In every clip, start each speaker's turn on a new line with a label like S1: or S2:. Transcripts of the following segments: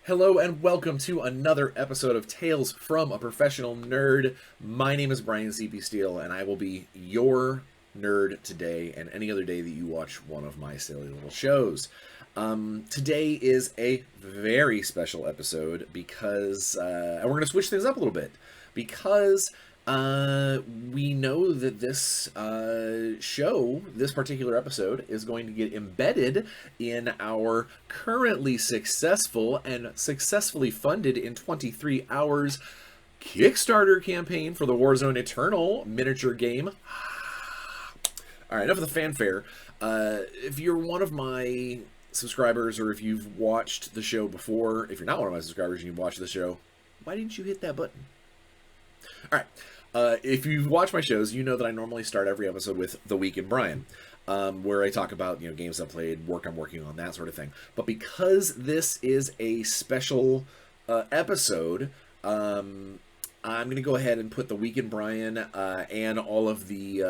S1: Hello and welcome to another episode of Tales from a Professional Nerd. My name is Bryan Steele, and I will be your nerd today and any other day that you watch one of my silly little shows. Today is a very special episode because, and we're going to switch things up a little bit, because we know that this show, this particular episode, is going to get embedded in our currently successful and successfully funded in 23 hours Kickstarter campaign for the Warzone Eternal miniature game. All right, enough of the fanfare. If you're one of my subscribers, or if you've watched the show before, if you're not one of my subscribers and you've watched the show, why didn't you hit that button? All right. If you've watched my shows, you know that I normally start every episode with The Week in Bryan, where I talk about, games I've played, work I'm working on, that sort of thing. But because this is a special episode, I'm going to go ahead and put The Week in Bryan and all of the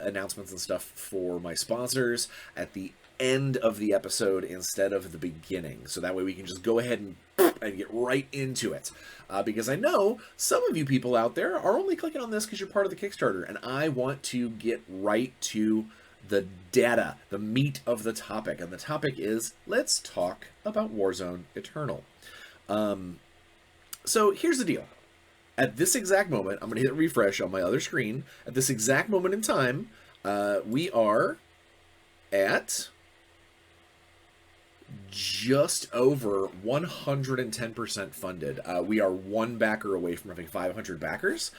S1: announcements and stuff for my sponsors at the end of the episode instead of the beginning. So that way we can just go ahead and get right into it. Because I know some of you people out there are only clicking on this because you're part of the Kickstarter, and I want to get right to the data, the meat of the topic. And the topic is, let's talk about Warzone Eternal. So here's the deal. At this exact moment, I'm going to hit refresh on my other screen. At this exact moment in time, we are at just over 110% funded. We are one backer away from having 500 backers.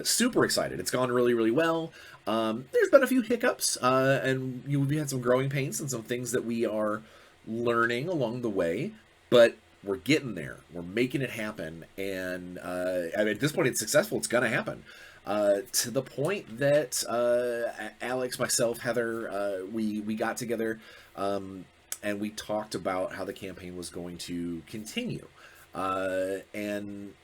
S1: Super excited. It's gone really, really well. There's been a few hiccups, and we had some growing pains and some things that we are learning along the way, but we're getting there. We're making it happen, and at this point, it's successful. It's going to happen. To the point that Alex, myself, Heather, we got together, and we talked about how the campaign was going to continue. And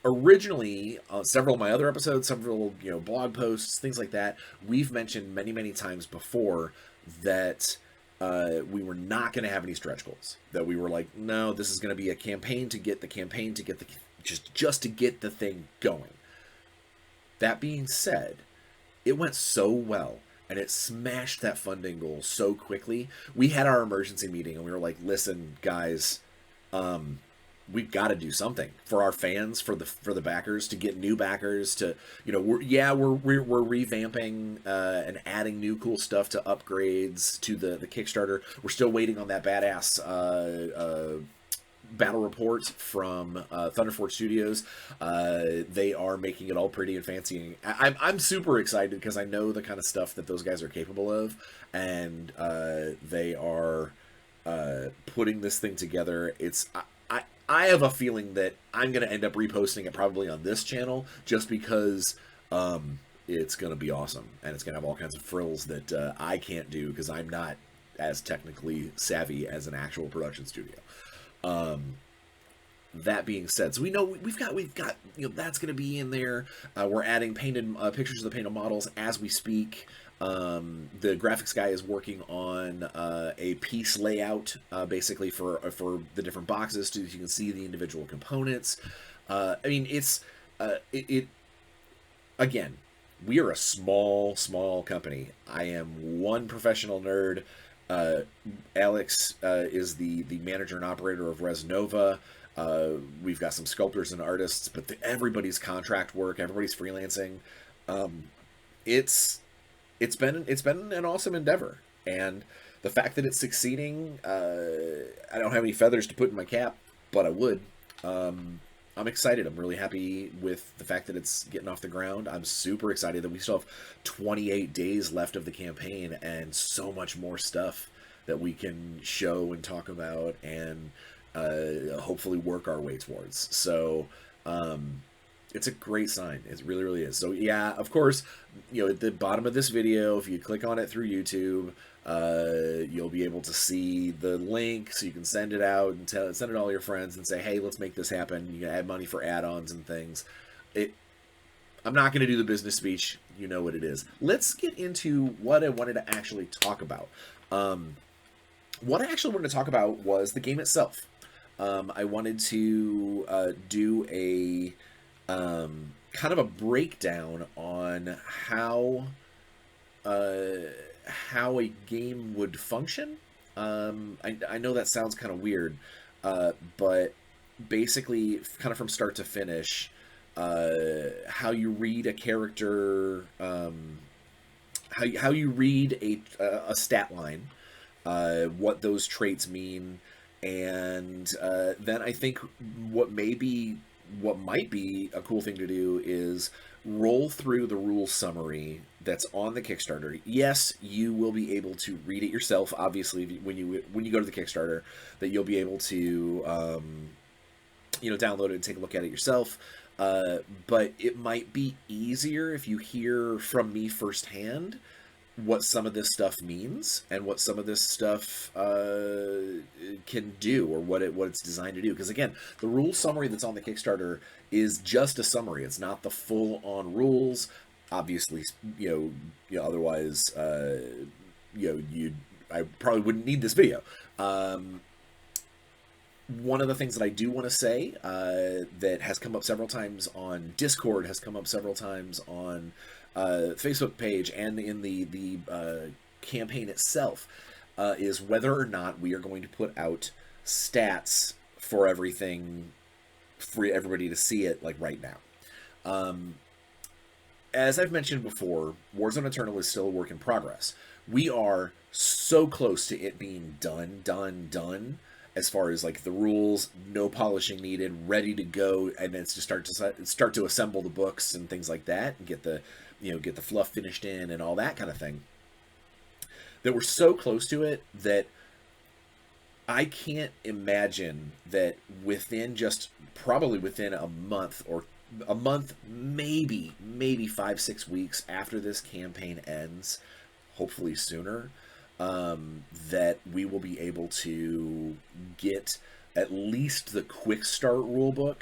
S1: originally, several of my other episodes, several blog posts, things like that, we've mentioned many, many times before that we were not going to have any stretch goals. That we were like, no, this is going to be a campaign to get the just to get the thing going. That being said, it went so well, and it smashed that funding goal so quickly. We had our emergency meeting, and we were like, listen, guys, we've got to do something for our fans, for the backers, to get new backers, to, we're revamping and adding new cool stuff to upgrades to the Kickstarter. We're still waiting on that badass battle report from Thunderfort Studios. They are making it all pretty and fancy. I'm super excited because I know the kind of stuff that those guys are capable of, and they are putting this thing together. I have a feeling that I'm going to end up reposting it probably on this channel just because it's going to be awesome, and it's going to have all kinds of frills that I can't do because I'm not as technically savvy as an actual production studio. That being said, so we know we've got that's going to be in there. We're adding painted pictures of the painted models as we speak. The graphics guy is working on a piece layout, basically for the different boxes, so you can see the individual components. I mean, again, we are a small company. I am one professional nerd. Alex is the manager and operator of Res Nova. We've got some sculptors and artists, but everybody's contract work, everybody's freelancing. It's been an awesome endeavor, and the fact that it's succeeding, I don't have any feathers to put in my cap, but I would. I'm excited. I'm really happy with the fact that it's getting off the ground. I'm super excited that we still have 28 days left of the campaign and so much more stuff that we can show and talk about and hopefully work our way towards. So it's a great sign. It really, really is. So yeah, of course, at the bottom of this video, if you click on it through YouTube, you'll be able to see the link, so you can send it out and send it to all your friends and say, hey, let's make this happen. You can add money for add-ons and things. I'm not going to do the business speech. You know what it is. Let's get into what I wanted to actually talk about. What I actually wanted to talk about was the game itself. I wanted to do a kind of a breakdown on how a game would function. I know that sounds kind of weird, but basically, kind of from start to finish, how you read a character, how you read a stat line, what those traits mean, and then I think what might be a cool thing to do is roll through the rules summary that's on the Kickstarter. Yes, you will be able to read it yourself. Obviously, when you go to the Kickstarter, that you'll be able to download it and take a look at it yourself. But it might be easier if you hear from me firsthand what some of this stuff means and what some of this stuff can do, or what it's designed to do. Because again, the rule summary that's on the Kickstarter is just a summary. It's not the full-on rules. Obviously, otherwise, I probably wouldn't need this video. One of the things that I do want to say that has come up several times on Discord, has come up several times on Facebook page, and in the campaign itself, is whether or not we are going to put out stats for everything for everybody to see it, like right now. As I've mentioned before, Warzone Eternal is still a work in progress. We are so close to it being done, as far as like the rules, no polishing needed, ready to go, and then to start to assemble the books and things like that, and get the fluff finished in and all that kind of thing. That we're so close to it that I can't imagine that probably within a month, maybe 5-6 weeks after this campaign ends, hopefully sooner, that we will be able to get at least the quick start rulebook,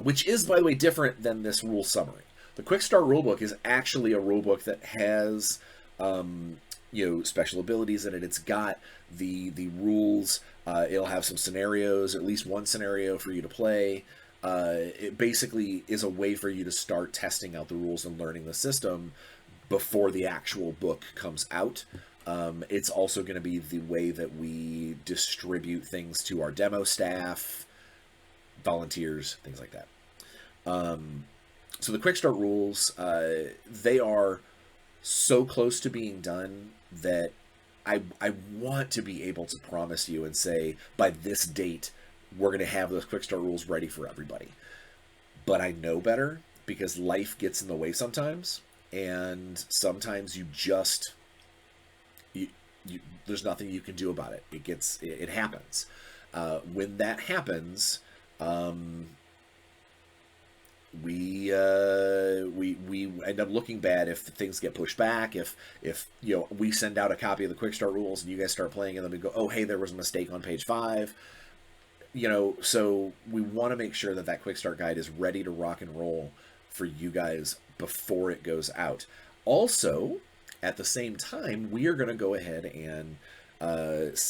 S1: which is, by the way, different than this rule summary. The quick start rulebook is actually a rulebook that has special abilities in it. It's got the rules. It'll have some scenarios, at least one scenario for you to play. It basically is a way for you to start testing out the rules and learning the system before the actual book comes out. It's also going to be the way that we distribute things to our demo staff, volunteers, things like that. So the quick start rules, they are so close to being done that I want to be able to promise you and say, by this date, we're going to have those quick start rules ready for everybody. But I know better, because life gets in the way sometimes, and sometimes there's nothing you can do about it. It happens. When that happens, we end up looking bad if things get pushed back. If we send out a copy of the quick start rules and you guys start playing, and then we go, oh hey, there was a mistake on page 5. So we want to make sure that quick start guide is ready to rock and roll for you guys before it goes out. Also, at the same time, we are going to go ahead and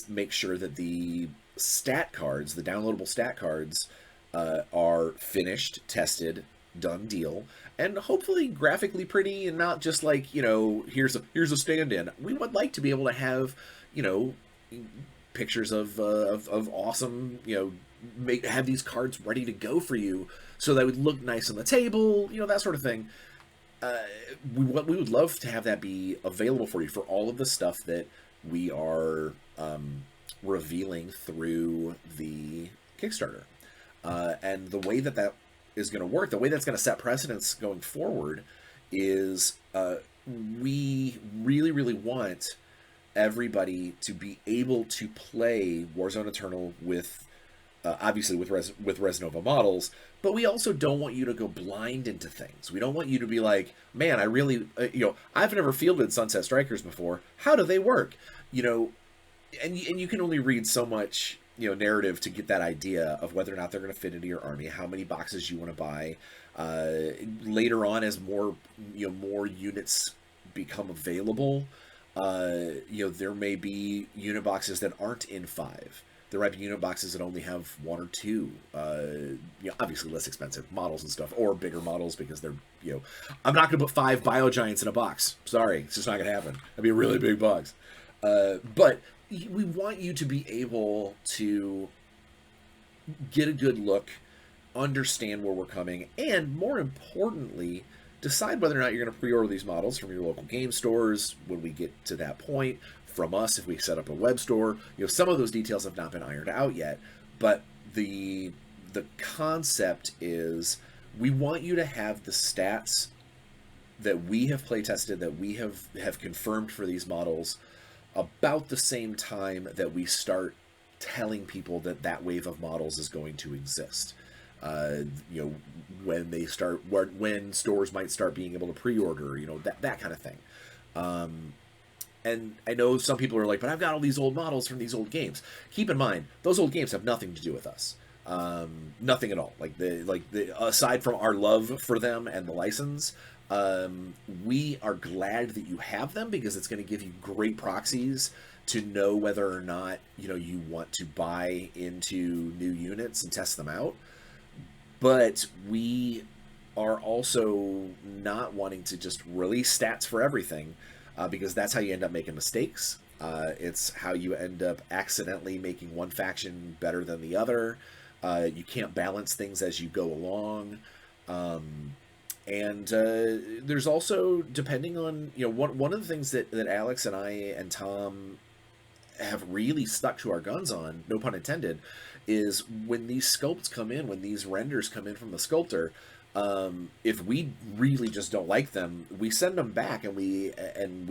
S1: make sure that the stat cards, the downloadable stat cards, are finished, tested, done deal, and hopefully graphically pretty, and not just like, here's a stand-in. We would like to be able to have, pictures of awesome, have these cards ready to go for you, so that would look nice on the table, that sort of thing. We would love to have that be available for you for all of the stuff that we are revealing through the Kickstarter. And the way that is going to work, the way that's going to set precedence going forward, is we really, really want everybody to be able to play Warzone Eternal with, obviously with Resnova models, but we also don't want you to go blind into things. We don't want you to be like, man, I really, I've never fielded Sunset Strikers before. How do they work? And you can only read so much, narrative to get that idea of whether or not they're going to fit into your army, how many boxes you want to buy. Later on, as more units become available, there may be unit boxes that aren't in 5. There might be unit boxes that only have one or two, obviously less expensive models and stuff, or bigger models because they're, I'm not going to put 5 Bio Giants in a box. Sorry, it's just not going to happen. That'd be a really big box. But we want you to be able to get a good look, understand where we're coming, and more importantly, decide whether or not you're going to pre-order these models from your local game stores when we get to that point, from us if we set up a web store. Some of those details have not been ironed out yet, but the concept is we want you to have the stats that we have play tested, that we have confirmed for these models about the same time that we start telling people that wave of models is going to exist. When stores might start being able to pre-order, that kind of thing. And I know some people are like, but I've got all these old models from these old games. Keep in mind, those old games have nothing to do with us. Nothing at all. Aside from our love for them and the license, we are glad that you have them because it's going to give you great proxies to know whether or not, you want to buy into new units and test them out. But we are also not wanting to just release stats for everything, because that's how you end up making mistakes. It's how you end up accidentally making one faction better than the other. You can't balance things as you go along. And there's also, depending on, one of the things that Alex and I and Tom have really stuck to our guns on, no pun intended, is when these sculpts come in, when these renders come in from the sculptor, if we really just don't like them, we send them back and we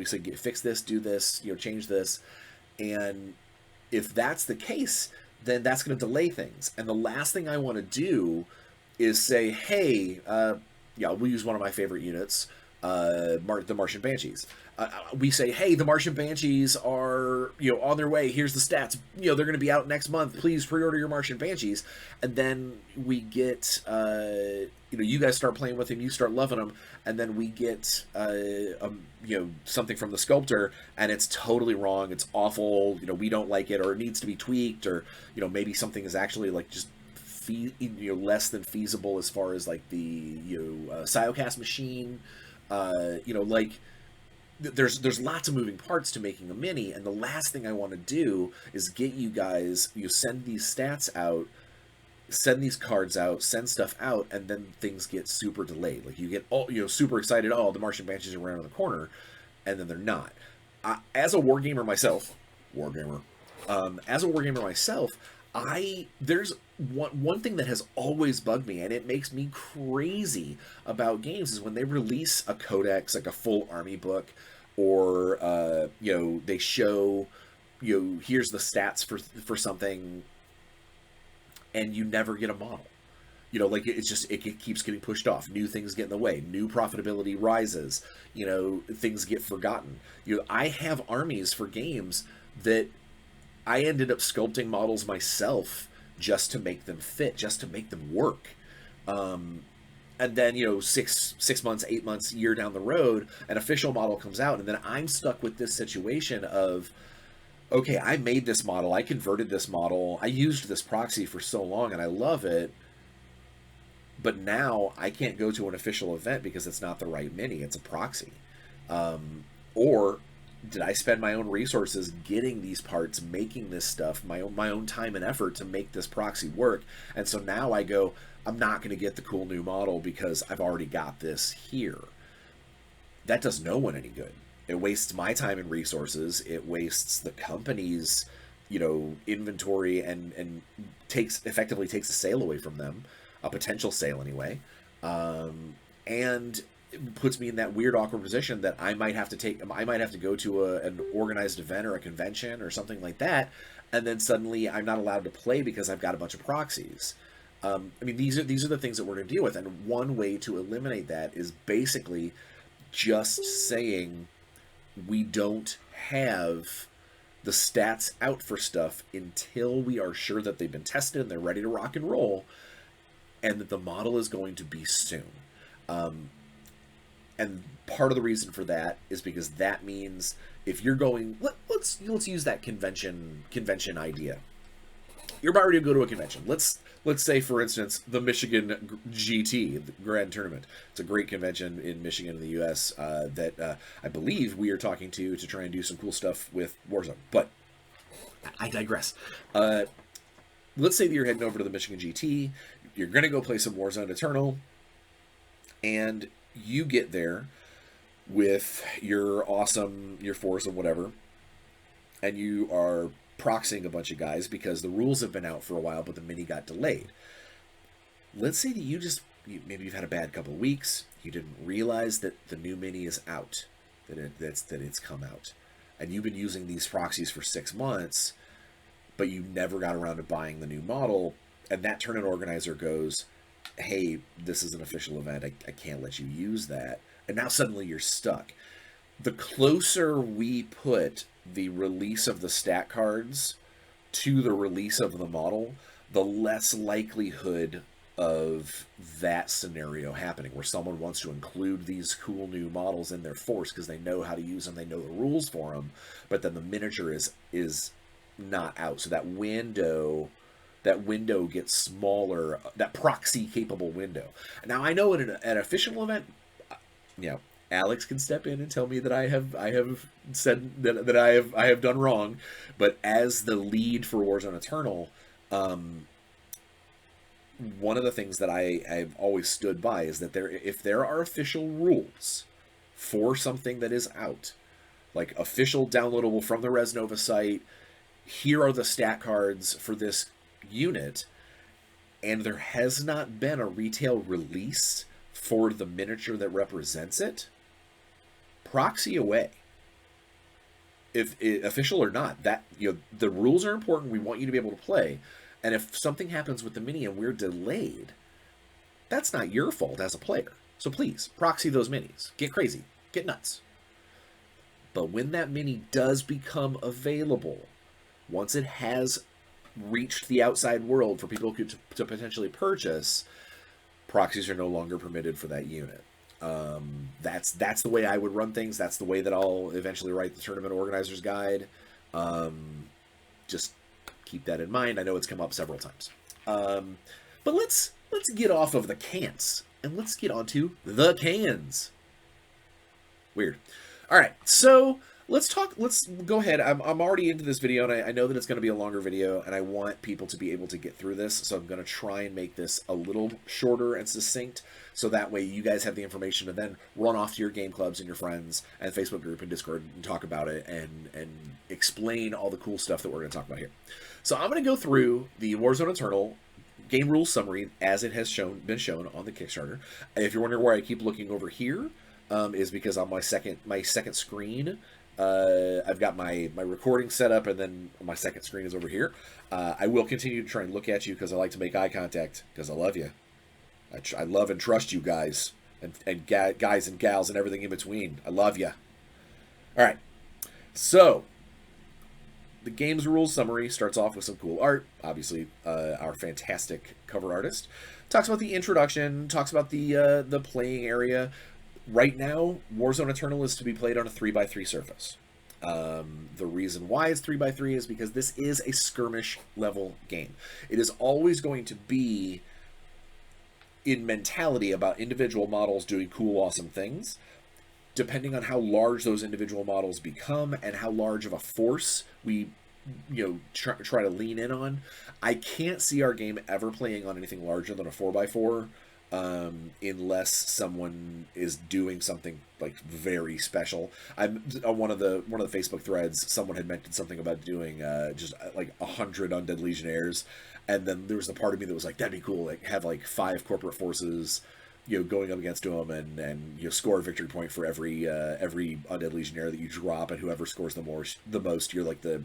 S1: say, fix this, do this, change this. And if that's the case, then that's going to delay things. And the last thing I want to do is say, hey, we'll use one of my favorite units, the Martian Banshees. We say, hey, the Martian Banshees are, on their way. Here's the stats. They're going to be out next month. Please pre-order your Martian Banshees. And then we get, you guys start playing with them. You start loving them. And then we get, something from the sculptor, and it's totally wrong. It's awful. We don't like it, or it needs to be tweaked, or, maybe something is actually just less than feasible as far as the Siocast machine. There's lots of moving parts to making a mini, and the last thing I want to do is get you guys, send these stats out, send these cards out, send stuff out, and then things get super delayed. You get all, super excited, oh, the Martian Banshees are around the corner, and then they're not. As a wargamer myself, there's one thing that has always bugged me, and it makes me crazy about games, is when they release a codex, like a full army book, or they show, here's the stats for something, and you never get a model. It keeps getting pushed off. New things get in the way. New profitability rises. Things get forgotten. I have armies for games that I ended up sculpting models myself just to make them fit, just to make them work. And then, 6 months, 8 months, year down the road, an official model comes out, and then I'm stuck with this situation of, okay, I made this model, I converted this model, I used this proxy for so long, and I love it, but now I can't go to an official event because it's not the right mini, it's a proxy. Or did I spend my own resources getting these parts, making this stuff, my own time and effort to make this proxy work? And so now I go, I'm not going to get the cool new model because I've already got this here. That does no one any good. It wastes my time and resources. It wastes the company's, inventory, and effectively takes a sale away from them, a potential sale anyway. And puts me in that weird, awkward position that I might have to go to an organized event or a convention or something like that, and then suddenly I'm not allowed to play because I've got a bunch of proxies. These are the things that we're going to deal with, and one way to eliminate that is basically just saying we don't have the stats out for stuff until we are sure that they've been tested and they're ready to rock and roll, and that the model is going to be soon. And part of the reason for that is because that means if you're going, let's use that convention idea. you're about ready to go to a convention. Let's say, for instance, the Michigan GT, the Grand Tournament. It's a great convention in Michigan in the U.S. That I believe we are talking to try and do some cool stuff with Warzone. But I digress. Let's say that you're heading over to the Michigan GT. You're going to go play some Warzone Eternal. And you get there with your force and whatever. And you are proxying a bunch of guys because the rules have been out for a while, but the mini got delayed. Let's say that maybe you've had a bad couple of weeks. You didn't realize that the new mini is out, that it's come out, and you've been using these proxies for 6 months, but you never got around to buying the new model. And that tournament organizer goes, "Hey, this is an official event. I can't let you use that." And now suddenly you're stuck. The closer we put the release of the stat cards to the release of the model, the less likelihood of that scenario happening, where someone wants to include these cool new models in their force because they know how to use them, they know the rules for them, but then the miniature is not out. So that window gets smaller, that proxy capable window. Now, I know at an official event, Alex can step in and tell me that I have said that I have done wrong, but as the lead for Warzone Eternal, one of the things that I've always stood by is that if there are official rules for something that is out, like official downloadable from the Res Nova site, here are the stat cards for this unit, and there has not been a retail release for the miniature that represents it, proxy away. If official or not, that the rules are important. We want you to be able to play, and if something happens with the mini and we're delayed, that's not your fault as a player. So please proxy those minis. Get crazy, get nuts. But when that mini does become available, once it has reached the outside world for people to potentially purchase, proxies are no longer permitted for that unit. That's the way I would run things. That's the way that I'll eventually write the tournament organizer's guide. Just keep that in mind. I know it's come up several times. But let's get off of the can'ts and let's get onto the cans. Weird. All right, so let's go ahead. I'm already into this video, and I know that it's going to be a longer video, and I want people to be able to get through this, so I'm going to try and make this a little shorter and succinct, so that way you guys have the information to then run off to your game clubs and your friends and Facebook group and Discord and talk about it and explain all the cool stuff that we're going to talk about here. So I'm going to go through the Warzone Eternal game rules summary as it has been shown on the Kickstarter. And if you're wondering where I keep looking over here, is because on my second screen, I've got my recording set up, and then my second screen is over here. I will continue to try and look at you because I like to make eye contact because I love you. I love and trust you guys and guys and gals and everything in between. I love you. All right, so the game's rules summary starts off with some cool art. Obviously, our fantastic cover artist talks about the introduction, talks about the playing area. Right now, Warzone Eternal is to be played on a 3x3 surface. The reason why it's 3x3 is because this is a skirmish level game. It is always going to be in mentality about individual models doing cool, awesome things. Depending on how large those individual models become and how large of a force we try to lean in on, I can't see our game ever playing on anything larger than a 4x4. Unless someone is doing something like very special. I'm on one of the Facebook threads. Someone had mentioned something about doing just like 100 undead legionnaires, and then there was a part of me that was like, that'd be cool. Like have like 5 corporate forces, going up against them, and score a victory point for every undead legionnaire that you drop, and whoever scores the most, you're like the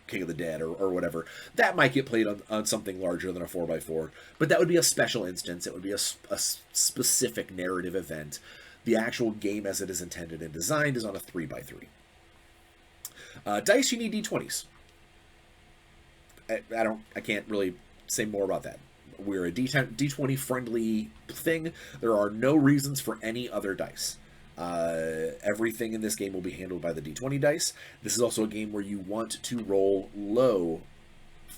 S1: king of the dead or whatever. That might get played on something larger than a 4x4, but that would be a special instance. It would be a specific narrative event. The actual game as it is intended and designed is on a 3x3. Dice, you need d20s. I can't really say more about that. We're a D20 friendly thing. There are no reasons for any other dice. Everything in this game will be handled by the D20 dice. This is also a game where you want to roll low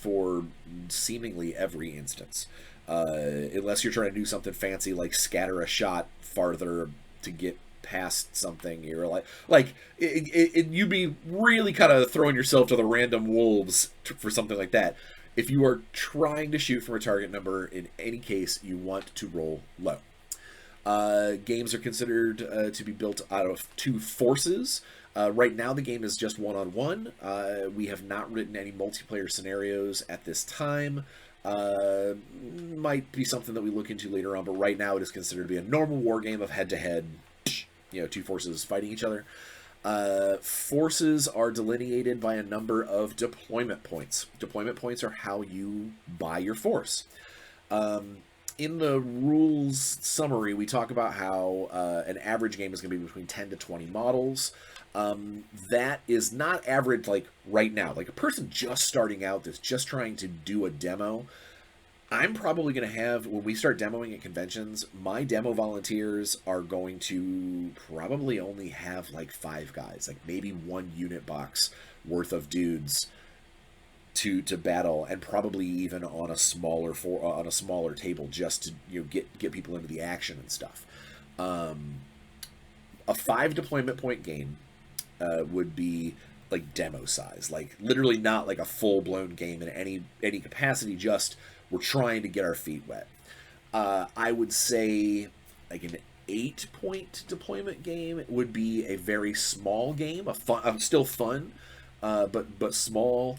S1: for seemingly every instance. Unless you're trying to do something fancy like scatter a shot farther to get past something, you're you'd be really kind of throwing yourself to the random wolves for something like that. If you are trying to shoot from a target number, in any case, you want to roll low. Games are considered to be built out of 2 forces. Right now, the game is just one-on-one. We have not written any multiplayer scenarios at this time. Might be something that we look into later on, but right now it is considered to be a normal war game of head-to-head, 2 forces fighting each other. Forces are delineated by a number of deployment points. Deployment points are how you buy your force. In the rules summary, we talk about how an average game is going to be between 10 to 20 models. That is not average like right now. Like a person just starting out that's just trying to do a demo, I'm probably going to have, when we start demoing at conventions, my demo volunteers are going to probably only have like 5 guys, like maybe 1 unit box worth of dudes to battle, and probably even on a smaller table, just to get people into the action and stuff. A 5 deployment point game would be like demo size, like literally not like a full-blown game in any capacity, just we're trying to get our feet wet. I would say like an 8-point deployment game would be a very small game, still fun, but small.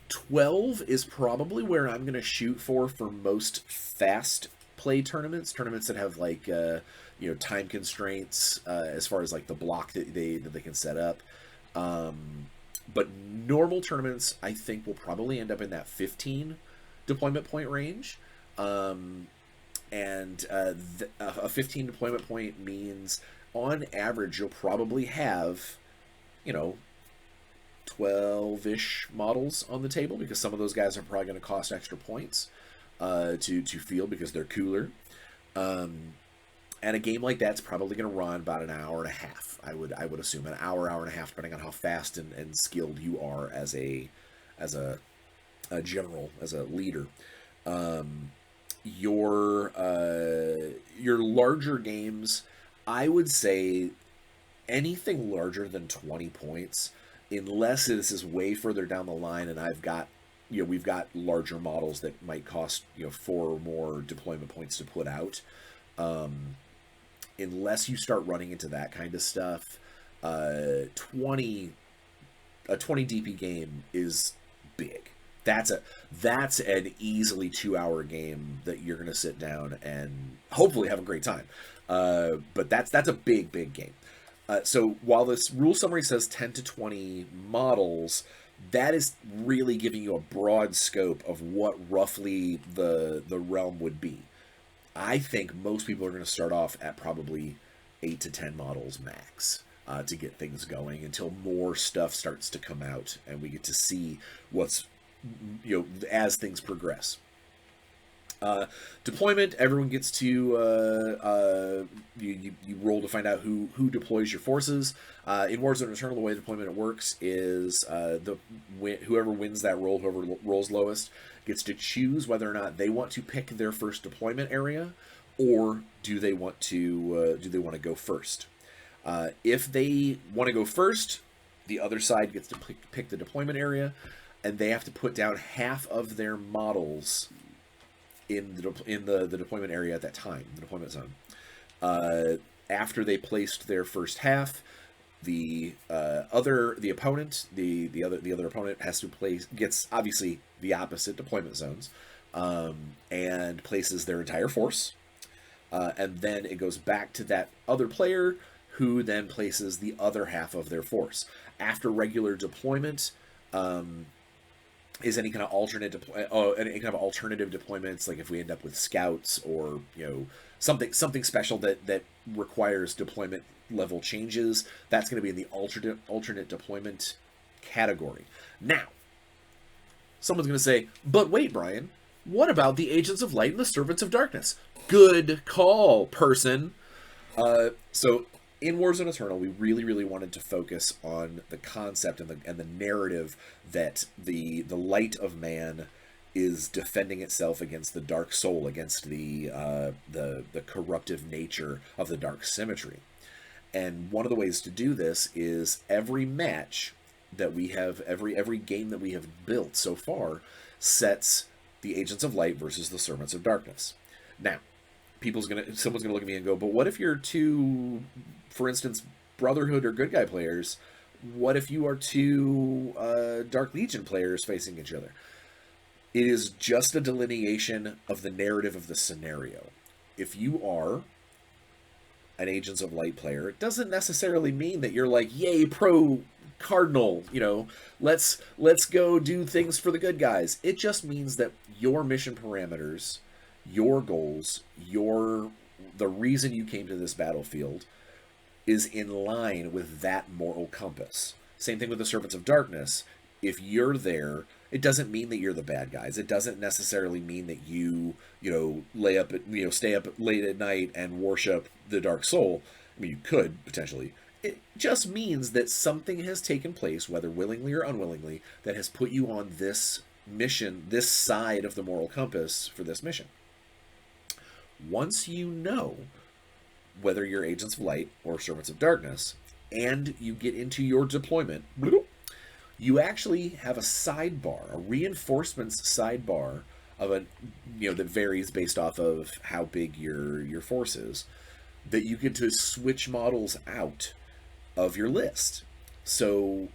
S1: 12 is probably where I'm going to shoot for most fast play tournaments that have like time constraints as far as like the block that they can set up. But normal tournaments, I think, will probably end up in that 15 deployment point range. A 15 deployment point means on average you'll probably have 12-ish models on the table, because some of those guys are probably going to cost extra points to field because they're cooler. And a game like that's probably going to run about an hour and a half. I would assume an hour and a half, depending on how fast and skilled you are as a general, as a leader. Your larger games, I would say anything larger than 20 points, unless this is way further down the line and we've got larger models that might cost 4 or more deployment points to put out. Unless you start running into that kind of stuff, a 20 DP game is big. That's an easily 2-hour game that you're going to sit down and hopefully have a great time. But that's a big game. So while this rule summary says 10 to 20 models, that is really giving you a broad scope of what roughly the realm would be. I think most people are going to start off at probably 8 to 10 models max to get things going, until more stuff starts to come out and we get to see what's, as things progress. Deployment, everyone gets to you roll to find out who deploys your forces. In Warzone Eternal, the way deployment works is whoever wins that roll, whoever rolls lowest, gets to choose whether or not they want to pick their first deployment area, or do they want to go first. If they want to go first, the other side gets to pick the deployment area, and they have to put down half of their models in the deployment area at that time, the deployment zone. After they placed their first half, the other opponent has to gets obviously the opposite deployment zones, and places their entire force, and then it goes back to that other player, who then places the other half of their force. After regular deployment, is any kind of alternative deployments, like if we end up with scouts or something special that requires deployment level changes, that's going to be in the alternate deployment category. Now, someone's going to say, but wait, Brian, what about the Agents of Light and the Servants of Darkness? Good call, person. So in Warzone Eternal, we really wanted to focus on the concept and the narrative that the light of man is defending itself against the dark soul, against the corruptive nature of the dark symmetry. And one of the ways to do this is every match that we have, every game that we have built so far, sets the Agents of Light versus the Servants of Darkness. Now, someone's gonna look at me and go, but what if you're two, for instance, Brotherhood or Good Guy players? What if you are two Dark Legion players facing each other? It is just a delineation of the narrative of the scenario. If you are an Agents of Light player, it doesn't necessarily mean that you're like, yay, pro Cardinal, let's go do things for the good guys. It just means that your mission parameters, your goals, the reason you came to this battlefield is in line with that moral compass. Same thing with the Servants of Darkness. If you're there, it doesn't mean that you're the bad guys. It doesn't necessarily mean that you stay up late at night and worship the dark soul. I mean, you could potentially. It just means that something has taken place, whether willingly or unwillingly, that has put you on this mission, this side of the moral compass for this mission. Once you know whether you're Agents of Light or Servants of Darkness, and you get into your deployment, you actually have a sidebar, a reinforcements sidebar of that varies based off of how big your force is, that you get to switch models out of your list. So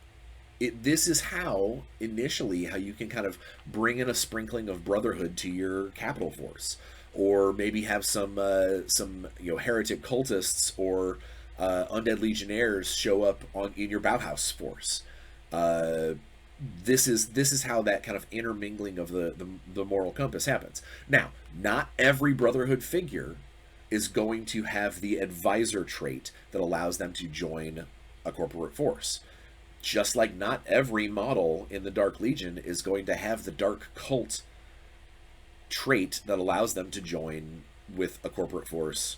S1: this is how you can kind of bring in a sprinkling of Brotherhood to your capital force, or maybe have some heretic cultists or undead legionnaires show up in your Bauhaus force. This is how that kind of intermingling of the moral compass happens. Now, not every Brotherhood figure is going to have the advisor trait that allows them to join a corporate force. Just like not every model in the Dark Legion is going to have the dark cult trait that allows them to join with a corporate force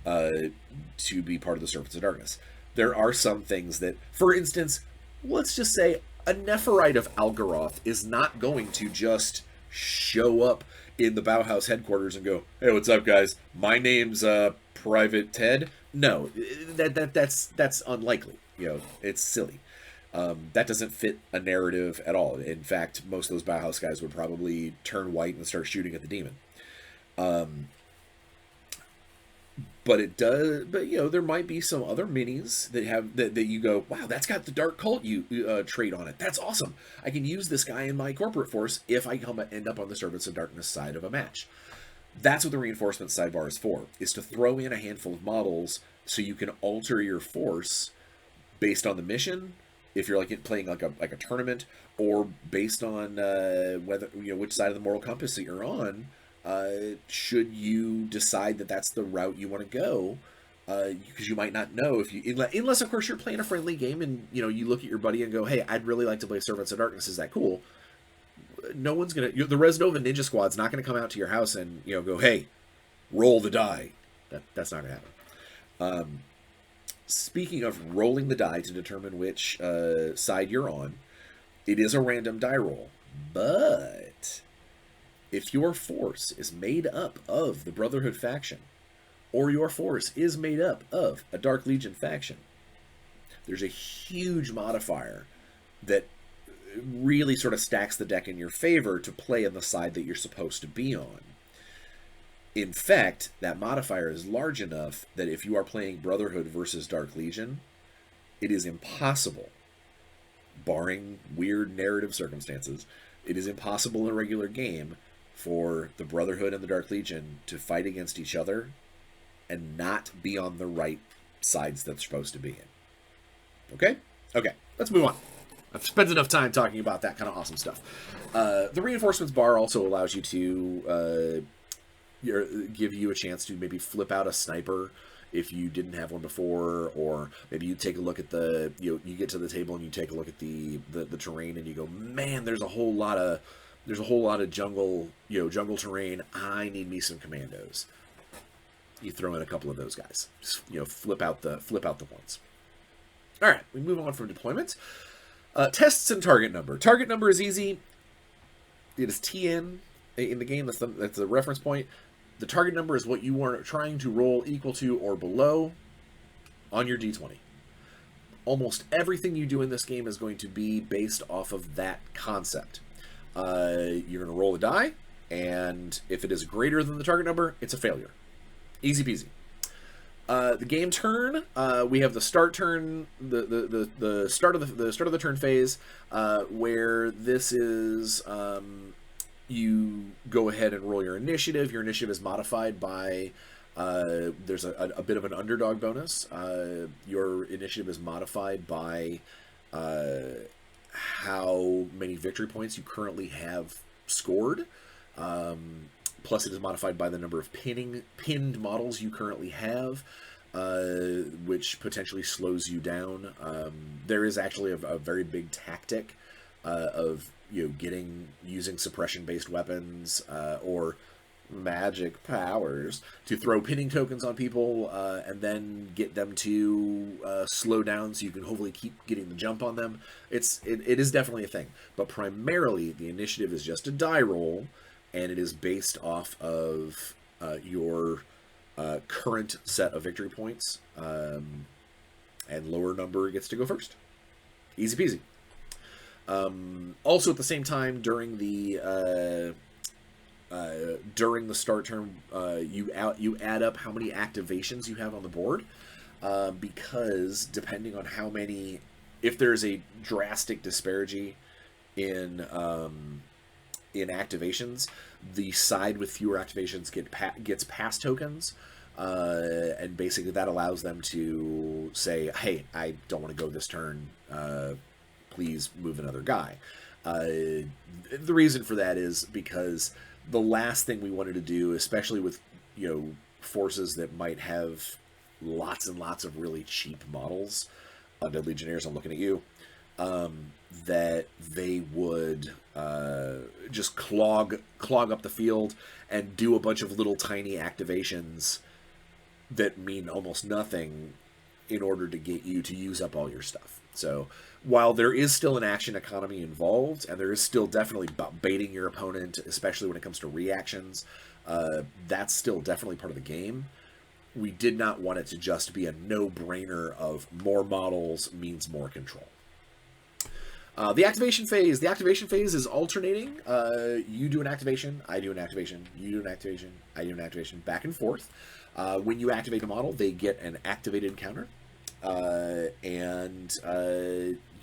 S1: to be part of the Servants of Darkness. There are some things that, for instance, let's just say a Nephirite of Algaroth is not going to just show up in the Bauhaus headquarters and go, hey, what's up, guys? My name's Private Ted. No, that's unlikely. It's silly. That doesn't fit a narrative at all. In fact, most of those Bauhaus guys would probably turn white and start shooting at the demon. But it does. But there might be some other minis that have that you go, wow, that's got the dark cult trait on it. That's awesome. I can use this guy in my corporate force if I end up on the Servants of Darkness side of a match. That's what the reinforcement sidebar is for, is to throw in a handful of models so you can alter your force based on the mission, if you're playing like a tournament, or based on whether which side of the moral compass that you're on. Should you decide that that's the route you want to go, because you might not know unless of course you're playing a friendly game and you look at your buddy and go, hey, I'd really like to play Servants of Darkness. Is that cool? No one's gonna. The Reznova Ninja Squad's not gonna come out to your house and go, hey, roll the die. That's not gonna happen. Speaking of rolling the die to determine which side you're on, it is a random die roll, but if your force is made up of the Brotherhood faction, or your force is made up of a Dark Legion faction, there's a huge modifier that really sort of stacks the deck in your favor to play on the side that you're supposed to be on. In fact, that modifier is large enough that if you are playing Brotherhood versus Dark Legion, it is impossible, barring weird narrative circumstances, it is impossible in a regular game for the Brotherhood and the Dark Legion to fight against each other and not be on the right sides that they're supposed to be in. Okay? Okay, let's move on. I've spent enough time talking about that kind of awesome stuff. The reinforcements bar also allows you to give you a chance to maybe flip out a sniper if you didn't have one before, or maybe you take a look at you get to the table and you take a look at the terrain and you go, man, there's a whole lot of jungle terrain. I need me some commandos. You throw in a couple of those guys. Just, flip out the ones. All right, we move on from deployments. Tests and target number. Target number is easy. it is TN in the game. That's the reference point. The target number is what you are trying to roll equal to or below on your d20. Almost everything you do in this game is going to be based off of that concept. You're going to roll a die, and if it is greater than the target number, it's a failure. Easy peasy. The game turn, we have the start turn, the start of the turn phase, where this is you go ahead and roll your initiative. Your initiative is modified by there's a bit of an underdog bonus. Your initiative is modified by how many victory points you currently have scored. Plus, it is modified by the number of pinned models you currently have, which potentially slows you down. There is actually a very big tactic of using suppression-based weapons or magic powers to throw pinning tokens on people and then get them to slow down so you can hopefully keep getting the jump on them. It is definitely a thing, but primarily the initiative is just a die roll, and it is based off of your current set of victory points, and lower number gets to go first. Easy peasy. Also, at the same time, during the start turn, you add up how many activations you have on the board, because depending on how many, if there's a drastic disparity in activations, the side with fewer activations gets pass tokens, and basically that allows them to say, hey, I don't want to go this turn, please move another guy. The reason for that is because the last thing we wanted to do, especially with forces that might have lots and lots of really cheap models, Undead Legionnaires, I'm looking at you, that they would just clog up the field and do a bunch of little tiny activations that mean almost nothing in order to get you to use up all your stuff. So while there is still an action economy involved, and there is still definitely baiting your opponent, especially when it comes to reactions, that's still definitely part of the game. We did not want it to just be a no-brainer of more models means more control. The activation phase. The activation phase is alternating. You do an activation, I do an activation, you do an activation, I do an activation, back and forth. When you activate a model, they get an activated counter. And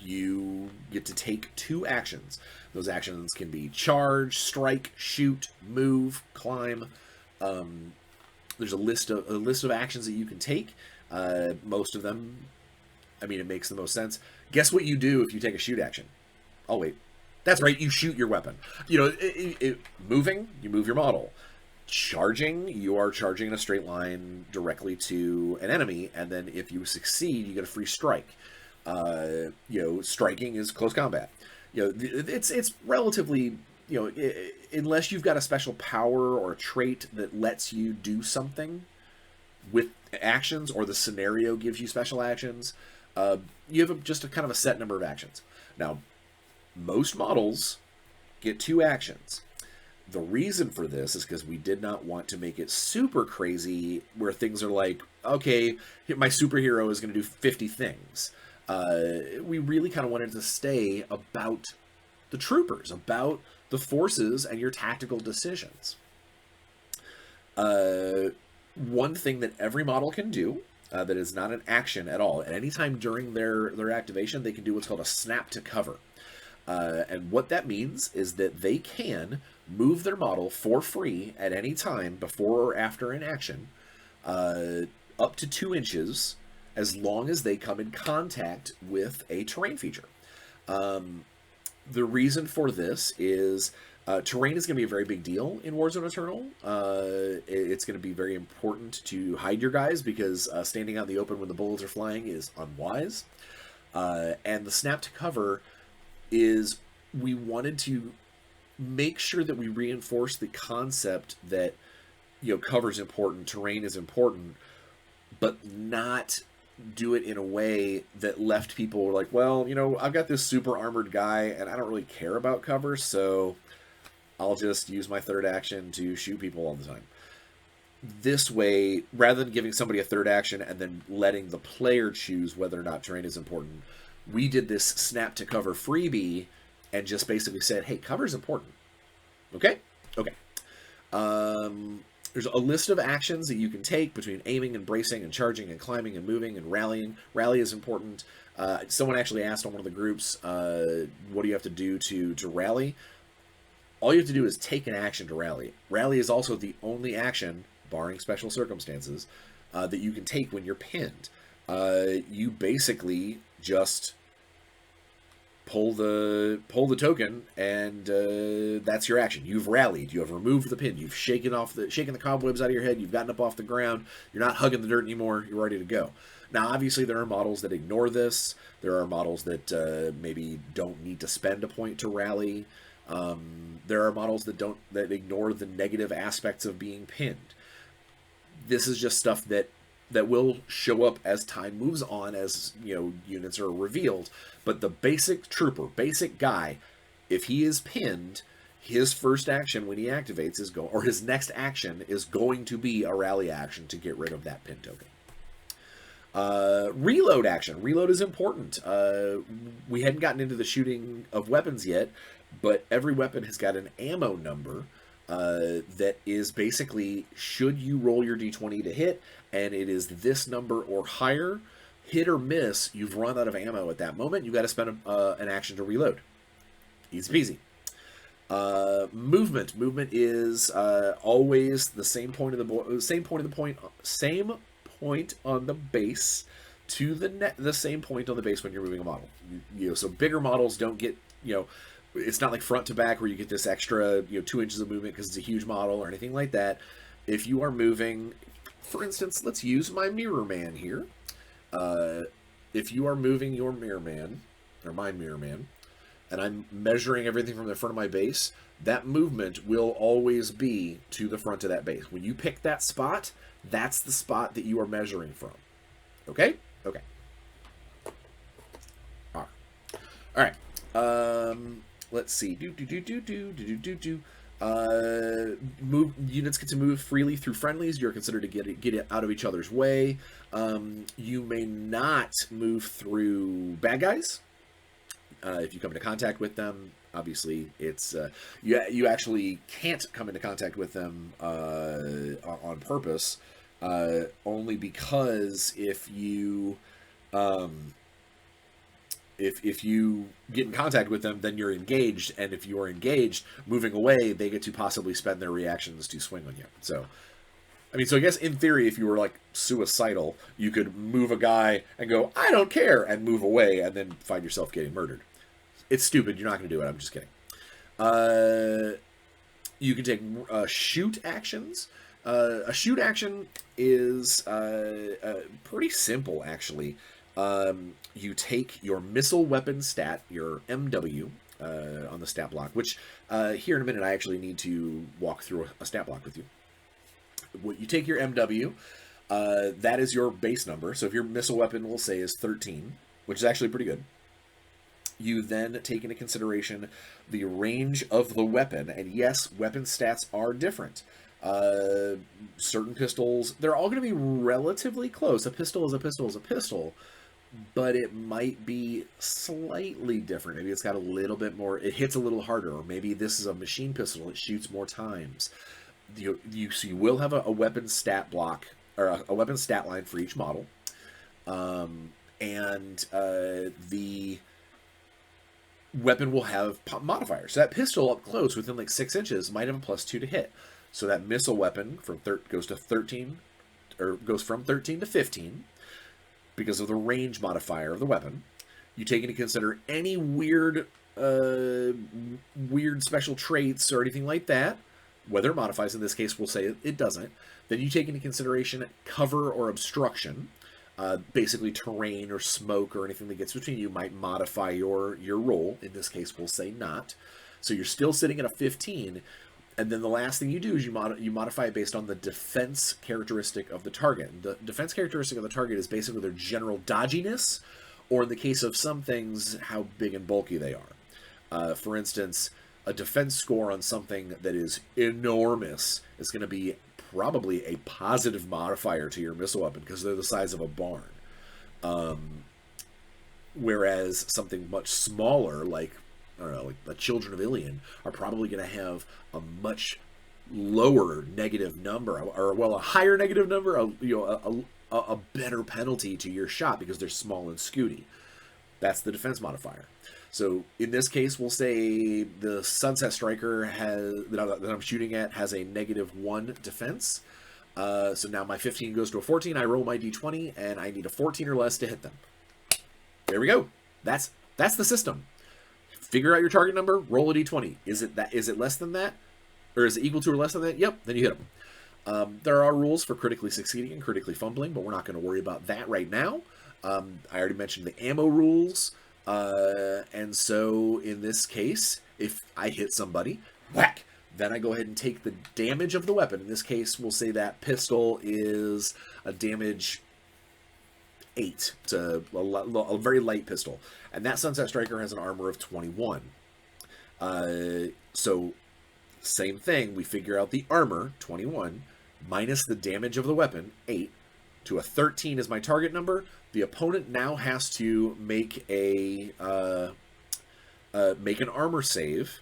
S1: you get to take 2 actions. Those actions can be charge, strike, shoot, move, climb. There's a list of actions that you can take. Most of them, I mean, it makes the most sense. Guess what you do if you take a shoot action? Oh wait, that's right, you shoot your weapon. Moving, you move your model. Charging, you are charging in a straight line directly to an enemy, and then if you succeed, you get a free strike. Striking is close combat. It's relatively, unless you've got a special power or a trait that lets you do something with actions, or the scenario gives you special actions, you have just a kind of a set number of actions. Now, most models get 2 actions. The reason for this is because we did not want to make it super crazy where things are like, okay, my superhero is going to do 50 things. We really kind of wanted to stay about the troopers, about the forces and your tactical decisions. One thing that every model can do that is not an action at all, at any time during their activation, they can do what's called a snap to cover. And what that means is that they can move their model for free at any time before or after an action, up to 2 inches, as long as they come in contact with a terrain feature. The reason for this is terrain is going to be a very big deal in Warzone Eternal. It's going to be very important to hide your guys, because standing out in the open when the bullets are flying is unwise. And the snap to cover is, we wanted to make sure that we reinforce the concept that cover is important, terrain is important, but not do it in a way that left people like, well, I've got this super armored guy and I don't really care about cover, so I'll just use my third action to shoot people all the time. This way, rather than giving somebody a third action and then letting the player choose whether or not terrain is important, we did this snap to cover freebie and just basically said, hey, cover is important. Okay? Okay. There's a list of actions that you can take between aiming and bracing and charging and climbing and moving and rallying. Rally is important. Someone actually asked on one of the groups, what do you have to do to rally? All you have to do is take an action to rally. Rally is also the only action, barring special circumstances, that you can take when you're pinned. You basically just pull the token, and that's your action. You've rallied. You have removed the pin. You've shaken the cobwebs out of your head. You've gotten up off the ground. You're not hugging the dirt anymore. You're ready to go. Now, obviously, there are models that ignore this. There are models that maybe don't need to spend a point to rally. There are models that ignore the negative aspects of being pinned. This is just stuff that will show up as time moves on, as units are revealed. But the basic trooper, basic guy, if he is pinned, his first action when he activates his next action is going to be a rally action to get rid of that pin token. Reload action. Reload is important. We hadn't gotten into the shooting of weapons yet, but every weapon has got an ammo number that is basically, should you roll your d20 to hit, and it is this number or higher, hit or miss, you've run out of ammo at that moment. You've got to spend an action to reload. Easy peasy. Movement. Movement is always the same point on the base to the same point on the base when you're moving a model. So bigger models don't get it's not like front to back where you get this extra 2 inches of movement because it's a huge model or anything like that. If you are moving, for instance, let's use my Mirror Man here. If you are moving your Mirror Man, or my Mirror Man, and I'm measuring everything from the front of my base, that movement will always be to the front of that base. When you pick that spot, that's the spot that you are measuring from. Okay? Okay. All right. Let's see. Units get to move freely through friendlies. You're considered to get it out of each other's way. You may not move through bad guys. If you come into contact with them, obviously it's you actually can't come into contact with them on purpose, only because if you get in contact with them, then you're engaged, and if you are engaged, moving away, they get to possibly spend their reactions to swing on you. So I guess in theory, if you were like suicidal, you could move a guy and go, I don't care, and move away, and then find yourself getting murdered. It's stupid. You're not going to do it. I'm just kidding. You can take shoot actions. A shoot action is pretty simple, actually. You take your missile weapon stat, your MW, on the stat block, which here in a minute I actually need to walk through a stat block with you. You take your MW, that is your base number. So if your missile weapon, we'll say, is 13, which is actually pretty good. You then take into consideration the range of the weapon, and yes, weapon stats are different. Certain pistols, they're all going to be relatively close. A pistol is a pistol is a pistol, but it might be slightly different. Maybe it's got a little bit more, it hits a little harder, or maybe this is a machine pistol, it shoots more times. So you will have a weapon stat block, or a weapon stat line for each model. The weapon will have modifiers. So that pistol up close within like 6 inches might have a +2 to hit. So that missile weapon goes to 13, or goes from 13 to 15 because of the range modifier of the weapon. You take into consider any weird special traits or anything like that, whether it modifies. In this case, we'll say it doesn't. Then you take into consideration cover or obstruction. Basically terrain or smoke or anything that gets between you might modify your roll. In this case, we'll say not. So you're still sitting at a 15, and then the last thing you do is you modify it based on the defense characteristic of the target. The defense characteristic of the target is basically their general dodginess, or in the case of some things, how big and bulky they are. For instance, A defense score on something that is enormous is going to be probably a positive modifier to your missile weapon because they're the size of a barn. Whereas something much smaller, like, I don't know, like the Children of Ilion, are probably going to have a much lower negative number, or well, a higher negative number, a better penalty to your shot because they're small and scooty. That's the defense modifier. So in this case, we'll say the Sunset Striker that I'm shooting at has a -1 defense. So now my 15 goes to a 14. I roll my d20, and I need a 14 or less to hit them. There we go. That's the system. Figure out your target number, roll a d20. Is it less than that? Or is it equal to or less than that? Yep, then you hit them. There are rules for critically succeeding and critically fumbling, but we're not going to worry about that right now. I already mentioned the ammo rules. And so in this case, if I hit somebody, whack, then I go ahead and take the damage of the weapon. In this case, we'll say that pistol is a damage 8. It's a very light pistol. And that Sunset Striker has an armor of 21. So same thing, we figure out the armor, 21, minus the damage of the weapon, 8, to a 13 is my target number. The opponent now has to make an armor save